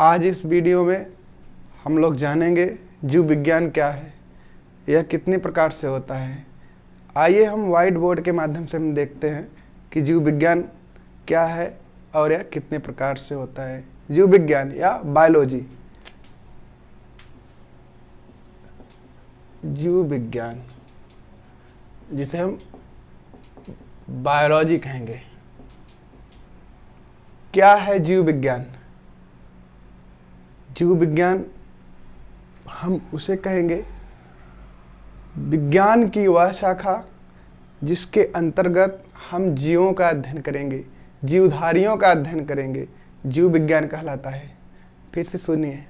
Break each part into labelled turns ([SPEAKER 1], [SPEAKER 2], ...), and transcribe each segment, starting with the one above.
[SPEAKER 1] आज इस वीडियो में हम लोग जानेंगे जीव विज्ञान क्या है, यह कितने प्रकार से होता है। आइए हम व्हाइट बोर्ड के माध्यम से हम देखते हैं कि जीव विज्ञान क्या है और यह कितने प्रकार से होता है। जीव विज्ञान या बायोलॉजी। जीव विज्ञान जिसे हम बायोलॉजी कहेंगे। क्या है जीव विज्ञान? जीव विज्ञान हम उसे कहेंगे विज्ञान की वह शाखा जिसके अंतर्गत हम जीवों का अध्ययन करेंगे, जीवधारियों का अध्ययन करेंगे, जीव विज्ञान कहलाता है। फिर से सुनिए,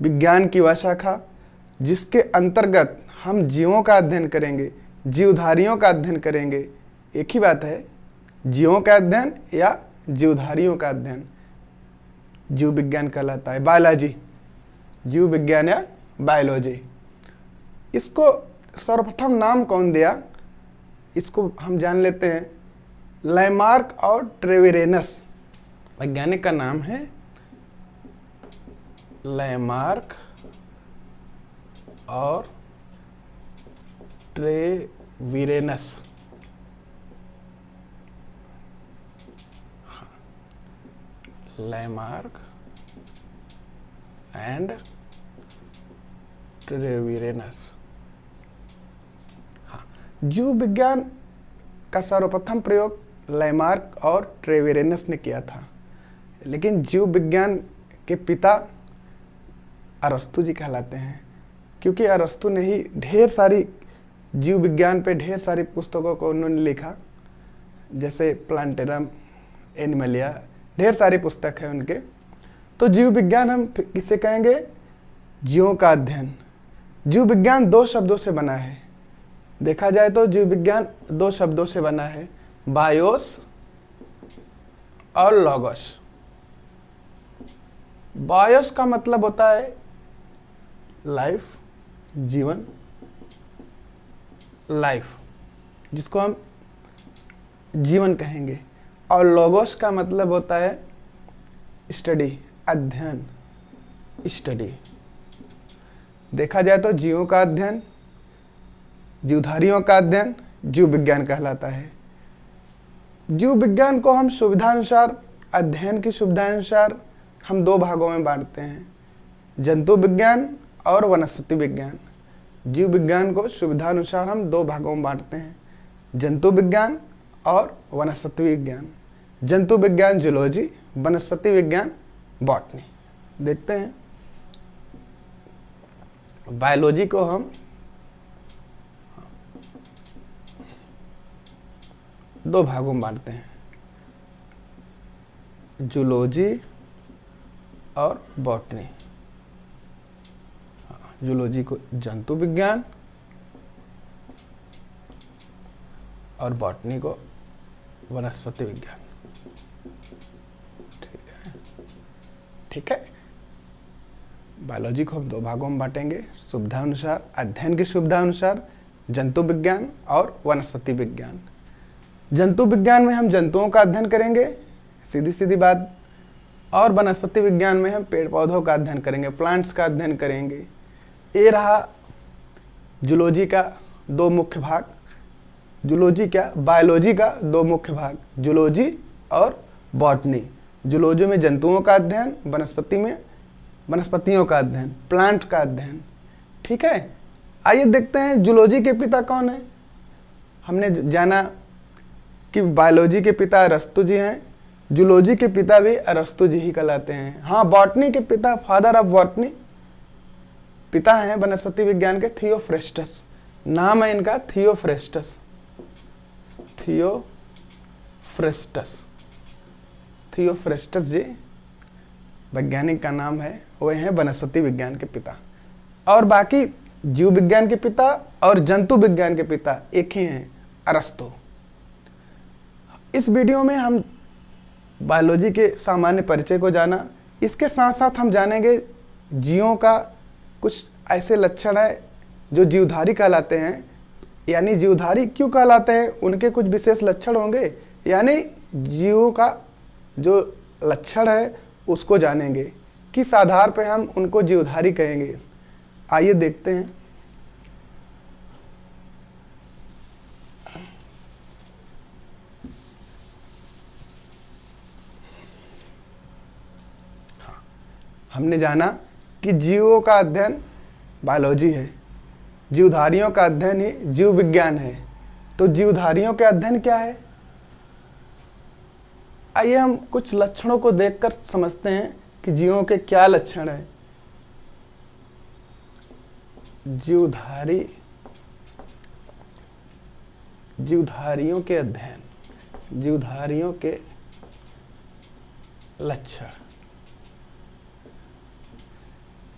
[SPEAKER 1] विज्ञान की वह शाखा जिसके अंतर्गत हम जीवों का अध्ययन करेंगे, जीवधारियों का अध्ययन करेंगे। एक ही बात है, जीवों का अध्ययन या जीवधारियों का अध्ययन जीव विज्ञान कहलाता है। बायोलॉजी, जीव विज्ञान या बायोलॉजी। इसको सर्वप्रथम नाम कौन दिया, इसको हम जान लेते हैं। लैमार्क और ट्रेवेरेनस वैज्ञानिक का नाम है लैमार्क और ट्रेवेरेनस। Lamarck and ट्रेवेरेनस। हाँ, जीव विज्ञान का सर्वप्रथम प्रयोग लैमार्क और ट्रेवेरेनस ने किया था, लेकिन जीव विज्ञान के पिता अरस्तु जी कहलाते हैं, क्योंकि अरस्तु ने ही ढेर सारी जीव विज्ञान पे ढेर सारी पुस्तकों को उन्होंने लिखा, जैसे प्लांटेरम, एनिमलिया, ढेर सारी पुस्तक है उनके। तो जीव विज्ञान हम किसे कहेंगे? जीवों का अध्ययन। जीव विज्ञान दो शब्दों से बना है। देखा जाए तो जीव विज्ञान दो शब्दों से बना है, बायोस और लॉगोस। बायोस का मतलब होता है लाइफ, जीवन, लाइफ, जिसको हम जीवन कहेंगे। और लोगोस का मतलब होता है स्टडी, अध्ययन, स्टडी। देखा जाए तो जीवों का अध्ययन, जीवधारियों का अध्ययन जीव विज्ञान कहलाता है। जीव विज्ञान को हम सुविधानुसार, अध्ययन की सुविधानुसार हम दो भागों में बांटते हैं, जंतु विज्ञान और वनस्पति विज्ञान। जीव विज्ञान को सुविधानुसार हम दो भागों में बांटते हैं, जंतु विज्ञान और वनस्पति विज्ञान। जंतु विज्ञान जूलॉजी, वनस्पति विज्ञान बॉटनी। देखते हैं, बायोलॉजी को हम दो भागों में बांटते हैं, जूलॉजी और बॉटनी। जूलॉजी को जंतु विज्ञान और बॉटनी को वनस्पति विज्ञान। ठीक है। बायोलॉजी को हम दो भागों में बांटेंगे, सुविधा अनुसार, अध्ययन की सुविधा अनुसार, जंतु विज्ञान और वनस्पति विज्ञान। जंतु विज्ञान में हम जंतुओं का अध्ययन करेंगे, सीधी सीधी बात। और वनस्पति विज्ञान में हम पेड़ पौधों का अध्ययन करेंगे, प्लांट्स का अध्ययन करेंगे। ये रहा जूलॉजी का दो मुख्य भाग। जूलॉजी क्या, बायोलॉजी का दो मुख्य भाग, जूलॉजी और बॉटनी। जूलॉजी में जंतुओं का अध्ययन, वनस्पति में वनस्पतियों का अध्ययन, प्लांट का अध्ययन। ठीक है। आइए देखते हैं जूलॉजी के पिता कौन है। हमने जाना कि बायोलॉजी के पिता अरस्तु जी हैं, जूलॉजी के पिता भी अरस्तु जी ही कहलाते हैं। हाँ, बॉटनी के पिता, फादर ऑफ बॉटनी, पिता हैं वनस्पति विज्ञान के थियोफ्रेस्टस। नाम है इनका थियोफ्रेस्टस। थियोफ्रेस्टस, थियोफ्रेस्टस जी वैज्ञानिक का नाम है, वे हैं वनस्पति विज्ञान के पिता। और बाकी जीव विज्ञान के पिता और जंतु विज्ञान के पिता एक ही हैं, अरस्तु। इस वीडियो में हम बायोलॉजी के सामान्य परिचय को जाना, इसके साथ साथ हम जानेंगे जीवों का कुछ ऐसे लक्षण है जो जीवधारी कहलाते हैं। यानी जीवधारी क्यों कहलाते हैं, उनके कुछ विशेष लक्षण होंगे, यानी जीवों का जो लक्षण है उसको जानेंगे। किस आधार पे हम उनको जीवधारी कहेंगे, आइए देखते हैं। हमने जाना कि जीवों का अध्ययन बायोलॉजी है, जीवधारियों का अध्ययन ही जीव विज्ञान है। तो जीवधारियों के अध्ययन क्या है? आइए हम कुछ लक्षणों को देखकर समझते हैं कि जीवों के क्या लक्षण है। जीवधारियों के अध्ययन, जीवधारियों के लक्षण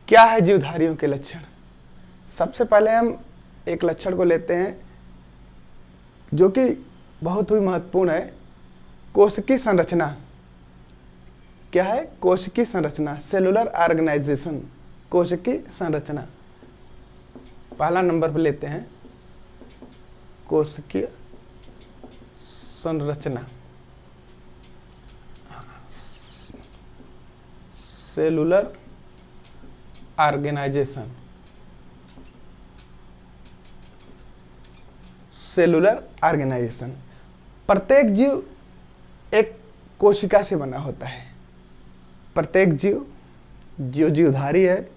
[SPEAKER 1] क्या है? जीवधारियों के लक्षण, सबसे पहले हम एक लक्षण को लेते हैं जो कि बहुत ही महत्वपूर्ण है, कोशिकी संरचना। क्या है? कोशिकी संरचना, सेलुलर ऑर्गेनाइजेशन, कोशिकी संरचना। पहला नंबर पर लेते हैं कोशिकीय संरचना, सेलुलर ऑर्गेनाइजेशन, सेलुलर ऑर्गेनाइजेशन। प्रत्येक जीव एक कोशिका से बना होता है। प्रत्येक जीव जो जीवधारी है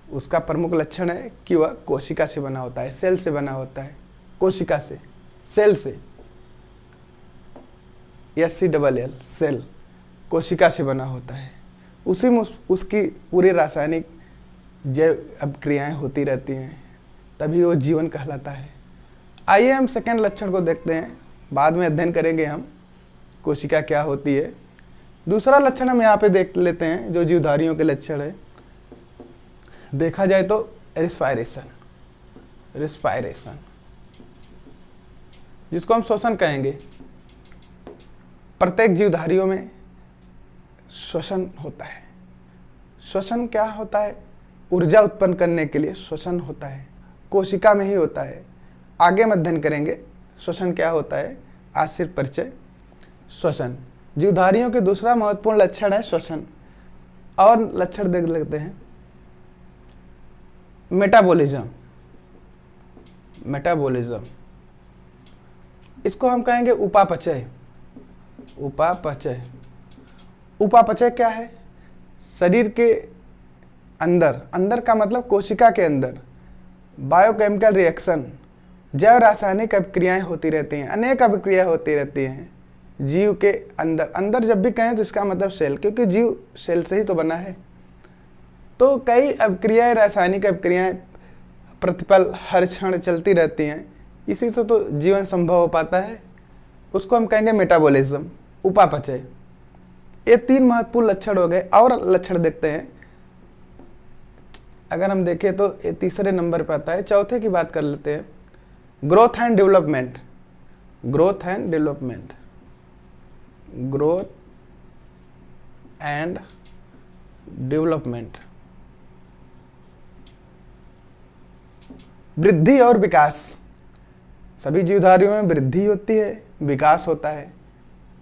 [SPEAKER 1] उसका प्रमुख लक्षण है कि वह कोशिका से बना होता है, सेल से बना होता है, कोशिका से, सेल से, SCLL, सेल, कोशिका से बना होता है। उसी में उसकी पूरी रासायनिक जैव अभिक्रियाएं होती रहती हैं, तभी वो जीवन कहलाता है। आइए हम सेकेंड लक्षण को देखते हैं, बाद में अध्ययन करेंगे हम कोशिका क्या होती है। दूसरा लक्षण हम यहाँ पे देख लेते हैं जो जीवधारियों के लक्षण है। देखा जाए तो रिस्पायरेशन, रिस्पायरेशन जिसको हम श्वसन कहेंगे। प्रत्येक जीवधारियों में श्वसन होता है। श्वसन क्या होता है? ऊर्जा उत्पन्न करने के लिए श्वसन होता है, कोशिका में ही होता है। आगे हम अध्ययन करेंगे श्वसन क्या होता है। आज सिर्फ परिचय श्वसन। जीवधारियों के दूसरा महत्वपूर्ण लक्षण है श्वसन। और लक्षण देख लेते हैं। मेटाबॉलिज्म, मेटाबॉलिज्म इसको हम कहेंगे उपापचय। उपापचय, उपापचय क्या है? शरीर के अंदर, अंदर का मतलब कोशिका के अंदर बायोकेमिकल रिएक्शन, जैव रासायनिक अभिक्रियाएं होती रहती हैं, अनेक अभिक्रियाएं होती रहती हैं जीव के अंदर। अंदर जब भी कहें तो इसका मतलब सेल, क्योंकि जीव सेल से ही तो बना है। तो कई अभिक्रियाएं, रासायनिक अभिक्रियाएं प्रतिपल हर क्षण चलती रहती हैं, इसी से तो जीवन संभव हो पाता है। उसको हम कहेंगे मेटाबॉलिज्म, उपापचय। ये तीन महत्वपूर्ण लक्षण हो गए। और लक्षण देखते हैं। अगर हम देखें तो ये तीसरे नंबर पर आता है। चौथे की बात कर लेते हैं, growth and development. Growth and development, growth and development, वृद्धि और विकास। सभी जीवधारियों में वृद्धि होती है, विकास होता है।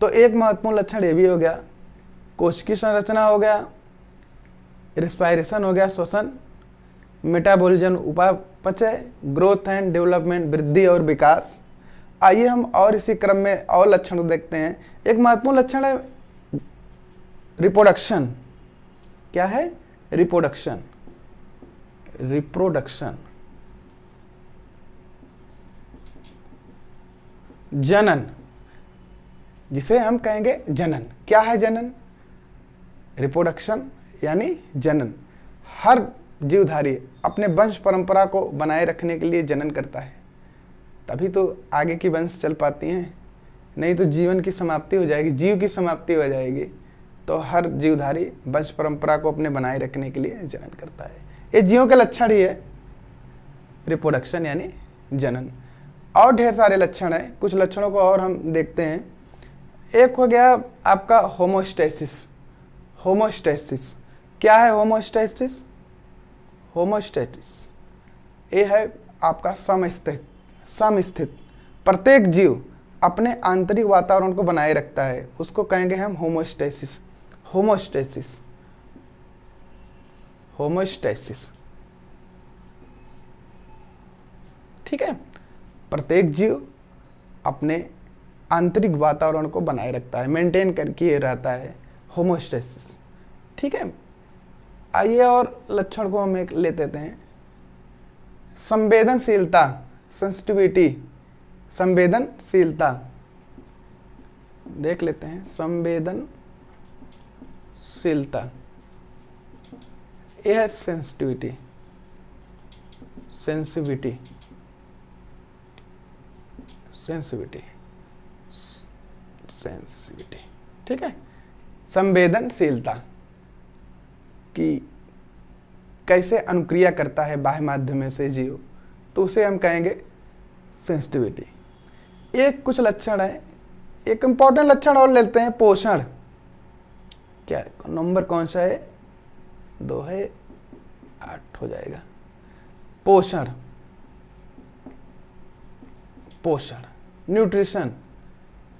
[SPEAKER 1] तो एक महत्वपूर्ण लक्षण ये भी हो गया, कोशिकीय संरचना हो गया, रिस्पायरेशन हो गया, श्वसन, मेटाबॉलिज्म उपापचय, ग्रोथ एंड डेवलपमेंट वृद्धि और विकास। आइए हम और इसी क्रम में और लक्षण देखते हैं। एक महत्वपूर्ण लक्षण है रिप्रोडक्शन। क्या है? रिप्रोडक्शन, रिप्रोडक्शन, जनन, जिसे हम कहेंगे जनन। क्या है जनन? रिप्रोडक्शन यानी जनन। हर जीवधारी अपने वंश परंपरा को बनाए रखने के लिए जनन करता है, तभी तो आगे की वंश चल पाती हैं, नहीं तो जीवन की समाप्ति हो जाएगी, जीव की समाप्ति हो जाएगी। तो हर जीवधारी वंश परंपरा को अपने बनाए रखने के लिए जनन करता है। ये जीवों के लक्षण ही है, रिप्रोडक्शन यानी जनन। और ढेर सारे लक्षण हैं, कुछ लक्षणों को और हम देखते हैं। एक हो गया आपका होमोस्टेसिस। होमोस्टेसिस क्या है? होमोस्टेसिस, होमोस्टेसिस ये है आपका समस्थित। प्रत्येक जीव अपने आंतरिक वातावरण को बनाए रखता है, उसको कहेंगे हम होमोस्टेसिस। Homeostasis homeostasis. ठीक है, प्रत्येक जीव अपने आंतरिक वातावरण को बनाए रखता है, मेंटेन करके रहता है, होमोस्टैसिस। ठीक है, आइए और लक्षण को हम एक ले लेते हैं। संवेदनशीलता, सेंसिटिविटी, संवेदनशीलता देख लेते हैं। संवेदनशीलता, यह है सेंसिटिविटी, सेंसिटिविटी, सेंसिटिविटी, सेंसिटिविटी। ठीक है, संवेदनशीलता कि कैसे अनुक्रिया करता है बाह्य माध्यम से जीव, तो उसे हम कहेंगे सेंसिटिविटी। एक कुछ लक्षण है, एक इंपॉर्टेंट लक्षण और लेते हैं, पोषण। क्या नंबर कौन सा है? 2 है, 8 हो जाएगा। पोषण, पोषण, न्यूट्रिशन,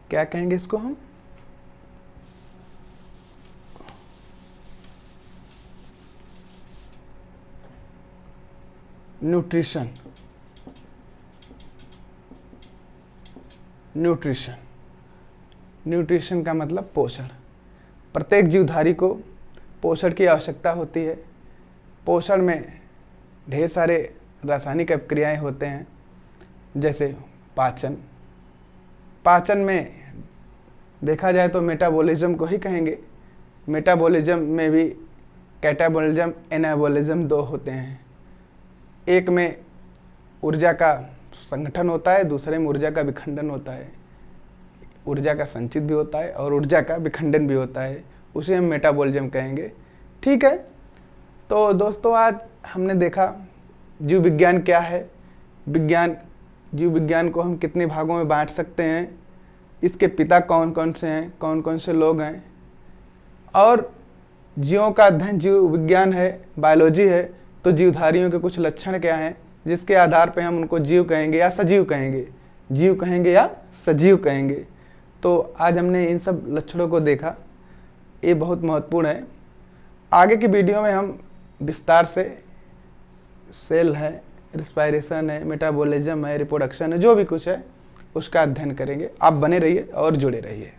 [SPEAKER 1] क्या कहेंगे इसको हम? न्यूट्रिशन, न्यूट्रिशन, न्यूट्रिशन का मतलब पोषण। प्रत्येक जीवधारी को पोषण की आवश्यकता होती है। पोषण में ढेर सारे रासायनिक अपक्रियाएं होते हैं, जैसे पाचन। पाचन में देखा जाए तो मेटाबॉलिज्म को ही कहेंगे। मेटाबॉलिज्म में भी कैटाबॉलिज्म, एनाबॉलिज्म 2 होते हैं। एक में ऊर्जा का संगठन होता है, दूसरे में ऊर्जा का विखंडन होता है। ऊर्जा का संचित भी होता है और ऊर्जा का विखंडन भी होता है, उसे हम मेटाबॉलिज्म कहेंगे। ठीक है, तो दोस्तों आज हमने देखा जीव विज्ञान क्या है, विज्ञान, जीव विज्ञान को हम कितने भागों में बांट सकते हैं, इसके पिता कौन कौन से हैं, कौन कौन से लोग हैं, और जीवों का अध्ययन जीव विज्ञान है, बायोलॉजी है, तो जीवधारियों के कुछ लक्षण क्या हैं जिसके आधार पर हम उनको जीव कहेंगे या सजीव कहेंगे, जीव कहेंगे या सजीव कहेंगे। तो आज हमने इन सब लक्षणों को देखा, ये बहुत महत्वपूर्ण है। आगे की वीडियो में हम विस्तार से सेल है, रेस्पिरेशन है, मेटाबॉलिज्म है, रिप्रोडक्शन है, जो भी कुछ है उसका अध्ययन करेंगे। आप बने रहिए और जुड़े रहिए।